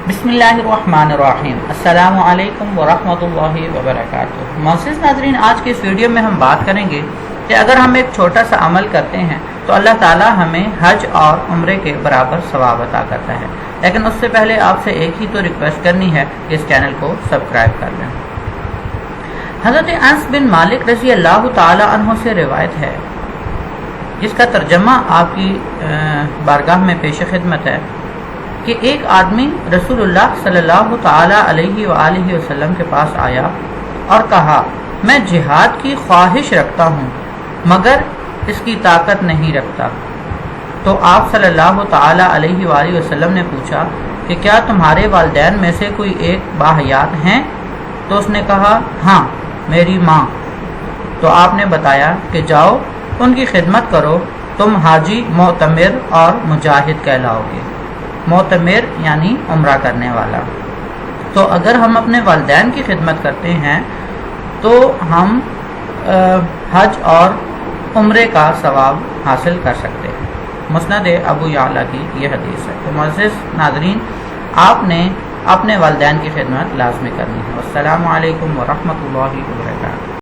बिस्मिल्लाहिर्रहमानिर्रहीम। अस्सलामु अलैकुम वरहमतुल्लाहि वबरकातुहू। मोअज़्ज़िज़ नाज़रीन, आज की इस वीडियो में हम बात करेंगे कि अगर हम एक छोटा सा अमल करते हैं तो अल्लाह ताला हमें हज और उम्रे के बराबर सवाब अता करता है। लेकिन उससे पहले आपसे एक ही तो रिक्वेस्ट करनी है कि इस चैनल को सब्सक्राइब कर लें। हज़रत अनस बिन मालिक रज़ी अल्लाह ताला अन्हु से रिवायत है, जिसका तर्जमा आपकी बारगाह में पेश खिदमत है कि एक आदमी रसूलुल्लाह सल्लल्लाहु ताला अलैहि वालैहि वसल्लम के पास आया और कहा, मैं जिहाद की ख्वाहिश रखता हूँ मगर इसकी ताकत नहीं रखता। तो आप सल्लल्लाहु ताला अलैहि वालैहि वसल्लम ने पूछा कि क्या तुम्हारे वालिदैन में से कोई एक बाहयात हैं? तो उसने कहा, हाँ, मेरी माँ। तो आपने बताया कि जाओ उनकी खिदमत करो, तुम हाजी, मोतमिर और मुजाहिद कहलाओगे। मोतमिर यानी उम्रा करने वाला। तो अगर हम अपने वालिदैन की खिदमत करते हैं तो हम हज और उम्रे का सवाब हासिल कर सकते हैं। मुस्नद अबू याला की यह हदीस है। तो मुअज़्ज़िज़ नाज़रीन, आपने अपने वालिदैन की खिदमत लाज़मी करनी है। अस्सलामु अलैकुम वरहमतुल्लाहि वबरकातुहू।